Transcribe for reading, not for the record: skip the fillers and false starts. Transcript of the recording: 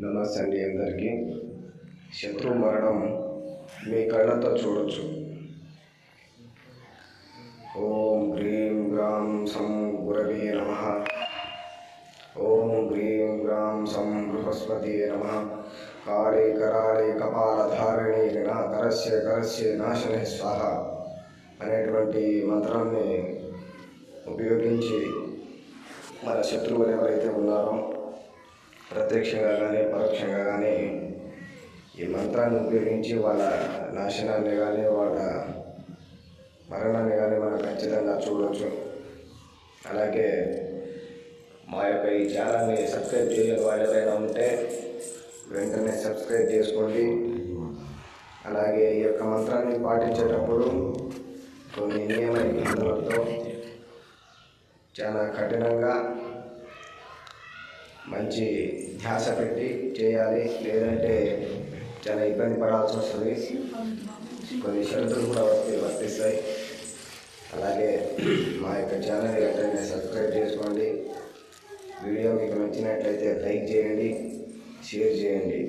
నమస్తే అండి అందరికీ. శత్రు మరణం మీ కళ్ళతో చూడొచ్చు. ఓం హ్రీం గ్రాం సం గురవే నమః. ఓం హ్రీం గ్రాం సం బృహస్పతే నమః. కాళే కరాళే కపాలధారిణి కరస్య కరస్య నాశనే స్వాహ అనేటువంటి మంత్రాన్ని ఉపయోగించి మన శత్రువులు ఎవరైతే ఉన్నారో ప్రత్యక్షంగా కానీ పరోక్షంగా కానీ ఈ మంత్రాన్ని ఉపయోగించి వాళ్ళ నాశనాన్ని కానీ వాళ్ళ మరణాన్ని కానీ మనం ఖచ్చితంగా చూడవచ్చు. అలాగే మా యొక్క ఈ ఛానల్ని సబ్స్క్రైబ్ చేయని వాళ్ళు ఎవరైనా ఉంటే వెంటనే సబ్స్క్రైబ్ చేసుకోండి. అలాగే ఈ యొక్క మంత్రాన్ని పాటించేటప్పుడు కొన్ని నియమ నిబంధనలతో చాలా కఠినంగా మంచి ధ్యాస పెట్టి చేయాలి, లేదంటే చాలా ఇబ్బంది పడాల్సి వస్తుంది. కొన్ని షరతులు కూడా వర్తిస్తాయి. అలాగే మా యొక్క ఛానల్ వెంటనే సబ్స్క్రైబ్ చేసుకోండి. వీడియో మీకు నచ్చినట్లయితే లైక్ చేయండి, షేర్ చేయండి.